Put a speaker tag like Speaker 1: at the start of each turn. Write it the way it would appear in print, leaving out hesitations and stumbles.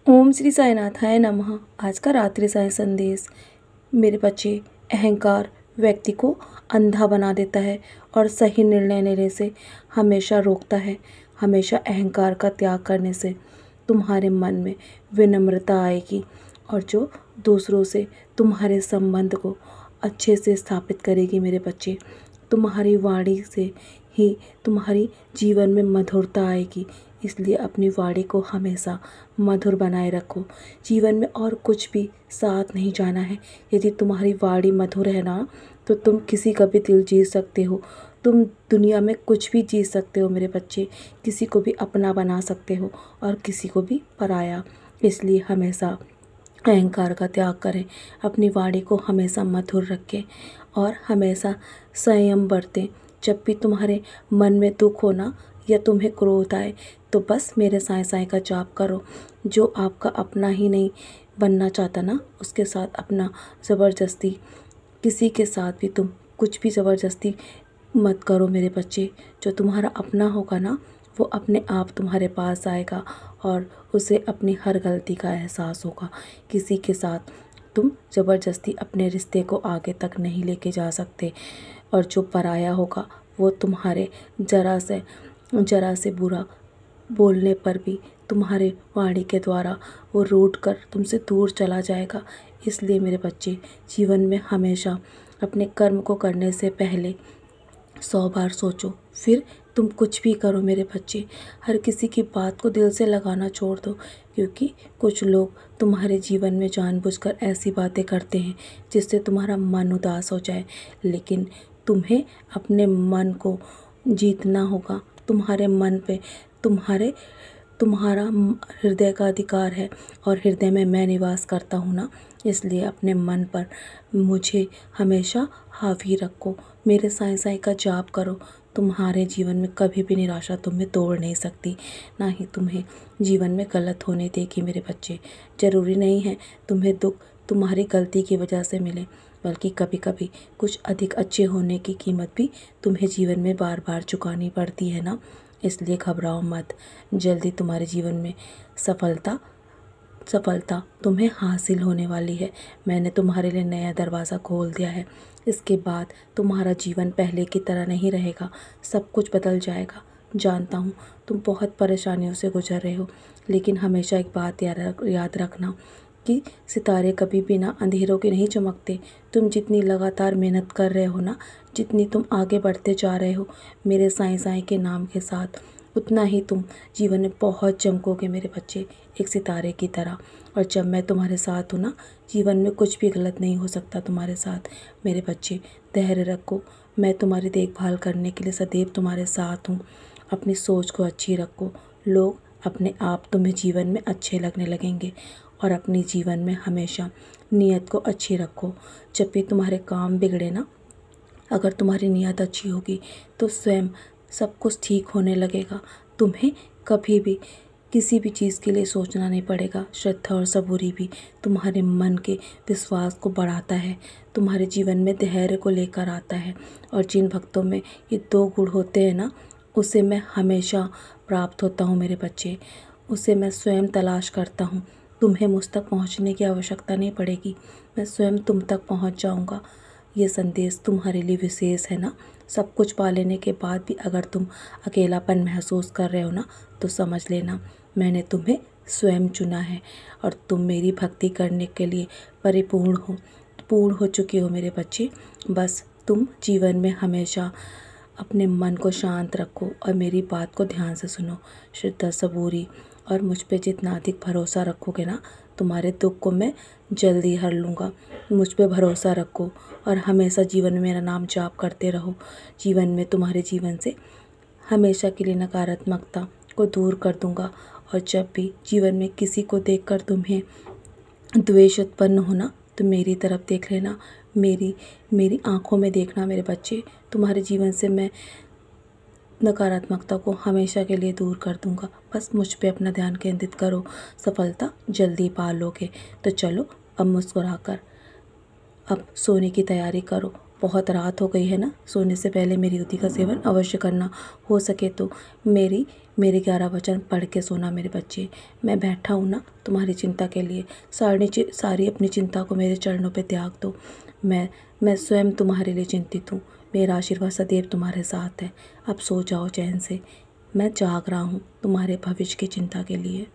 Speaker 1: ओम श्री साईनाथाय नमः। आज का रात्रि साय संदेश। मेरे बच्चे, अहंकार व्यक्ति को अंधा बना देता है और सही निर्णय लेने से हमेशा रोकता है। हमेशा अहंकार का त्याग करने से तुम्हारे मन में विनम्रता आएगी और जो दूसरों से तुम्हारे संबंध को अच्छे से स्थापित करेगी। मेरे बच्चे, तुम्हारी वाणी से ही तुम्हारी जीवन में मधुरता आएगी, इसलिए अपनी वाणी को हमेशा मधुर बनाए रखो। जीवन में और कुछ भी साथ नहीं जाना है। यदि तुम्हारी वाणी मधुर है ना, तो तुम किसी का भी दिल जीत सकते हो। तुम दुनिया में कुछ भी जीत सकते हो मेरे बच्चे। किसी को भी अपना बना सकते हो और किसी को भी पराया। इसलिए हमेशा अहंकार का त्याग करें, अपनी वाणी को हमेशा मधुर रखें और हमेशा संयम बरतें। जब भी तुम्हारे मन में दुख हो ना या तुम्हें क्रोध आए, तो बस मेरे साईं साईं का जाप करो। जो आपका अपना ही नहीं बनना चाहता ना, उसके साथ अपना ज़बरदस्ती किसी के साथ भी तुम कुछ भी ज़बरदस्ती मत करो मेरे बच्चे। जो तुम्हारा अपना होगा ना, वो अपने आप तुम्हारे पास आएगा और उसे अपनी हर गलती का एहसास होगा। किसी के साथ तुम ज़बरदस्ती अपने रिश्ते को आगे तक नहीं लेके जा सकते और जो पराया होगा वो तुम्हारे ज़रा से बुरा बोलने पर भी तुम्हारे वाणी के द्वारा वो रूठ कर तुमसे दूर चला जाएगा। इसलिए मेरे बच्चे, जीवन में हमेशा अपने कर्म को करने से पहले 100 बार सोचो, फिर तुम कुछ भी करो मेरे बच्चे। हर किसी की बात को दिल से लगाना छोड़ दो, क्योंकि कुछ लोग तुम्हारे जीवन में जानबूझकर ऐसी बातें करते हैं जिससे तुम्हारा मन उदास हो जाए। लेकिन तुम्हें अपने मन को जीतना होगा। तुम्हारे मन पे तुम्हारा हृदय का अधिकार है और हृदय में मैं निवास करता हूँ ना, इसलिए अपने मन पर मुझे हमेशा हावी रखो। मेरे साईं साईं का जाप करो। तुम्हारे जीवन में कभी भी निराशा तुम्हें तोड़ नहीं सकती, ना ही तुम्हें जीवन में गलत होने देगी मेरे बच्चे। ज़रूरी नहीं है तुम्हें दुख तुम्हारी गलती की वजह से मिले, बल्कि कभी कभी कुछ अधिक अच्छे होने की कीमत भी तुम्हें जीवन में बार बार चुकानी पड़ती है ना। इसलिए घबराओ मत, जल्दी तुम्हारे जीवन में सफलता तुम्हें हासिल होने वाली है। मैंने तुम्हारे लिए नया दरवाज़ा खोल दिया है। इसके बाद तुम्हारा जीवन पहले की तरह नहीं रहेगा, सब कुछ बदल जाएगा। जानता हूँ तुम बहुत परेशानियों से गुजर रहे हो, लेकिन हमेशा एक बात याद रखना कि सितारे कभी बिना अंधेरों के नहीं चमकते। तुम जितनी लगातार मेहनत कर रहे हो ना, जितनी तुम आगे बढ़ते जा रहे हो मेरे साईं साईं के नाम के साथ, उतना ही तुम जीवन में बहुत चमकोगे मेरे बच्चे, एक सितारे की तरह। और जब मैं तुम्हारे साथ हूँ ना, जीवन में कुछ भी गलत नहीं हो सकता तुम्हारे साथ मेरे बच्चे। धैर्य रखो, मैं तुम्हारी देखभाल करने के लिए सदैव तुम्हारे साथ हूँ। अपनी सोच को अच्छी रखो, लोग अपने आप तुम्हें जीवन में अच्छे लगने लगेंगे। और अपनी जीवन में हमेशा नीयत को अच्छी रखो। जब भी तुम्हारे काम बिगड़े ना, अगर तुम्हारी नीयत अच्छी होगी तो स्वयं सब कुछ ठीक होने लगेगा। तुम्हें कभी भी किसी भी चीज़ के लिए सोचना नहीं पड़ेगा। श्रद्धा और सबूरी भी तुम्हारे मन के विश्वास को बढ़ाता है, तुम्हारे जीवन में धैर्य को लेकर आता है। और जिन भक्तों में ये 2 गुण होते हैं ना, उसे मैं हमेशा प्राप्त होता हूँ मेरे बच्चे। उसे मैं स्वयं तलाश करता हूँ। तुम्हें मुझ तक पहुँचने की आवश्यकता नहीं पड़ेगी, मैं स्वयं तुम तक पहुँच जाऊँगा। ये संदेश तुम्हारे लिए विशेष है ना। सब कुछ पा लेने के बाद भी अगर तुम अकेलापन महसूस कर रहे हो ना, तो समझ लेना मैंने तुम्हें स्वयं चुना है और तुम मेरी भक्ति करने के लिए पूर्ण हो चुके हो मेरे बच्चे। बस तुम जीवन में हमेशा अपने मन को शांत रखो और मेरी बात को ध्यान से सुनो। श्रद्धा सबूरी और मुझ पे जितना अधिक भरोसा रखोगे ना, तुम्हारे दुख को मैं जल्दी हर लूँगा। मुझ पे भरोसा रखो और हमेशा जीवन में मेरा नाम जाप करते रहो। जीवन में तुम्हारे जीवन से हमेशा के लिए नकारात्मकता को दूर कर दूँगा। और जब भी जीवन में किसी को देखकर तुम्हें द्वेष उत्पन्न होना, तो मेरी तरफ देख लेना, मेरी आँखों में देखना मेरे बच्चे। तुम्हारे जीवन से मैं नकारात्मकता को हमेशा के लिए दूर कर दूंगा। बस मुझ पे अपना ध्यान केंद्रित करो, सफलता जल्दी पा लोगे। तो चलो अब मुस्कुराकर अब सोने की तैयारी करो बहुत रात हो गई है ना, सोने से पहले मेरी युति का सेवन अवश्य करना। हो सके तो मेरी मेरे 11 वचन पढ़ के सोना मेरे बच्चे। मैं बैठा हूँ ना तुम्हारी चिंता के लिए। सारी अपनी चिंता को मेरे चरणों पे त्याग दो। मैं स्वयं तुम्हारे लिए चिंतित हूँ। मेरा आशीर्वाद सदैव तुम्हारे साथ है। अब सो जाओ चैन से। मैं जाग रहा हूँ तुम्हारे भविष्य की चिंता के लिए।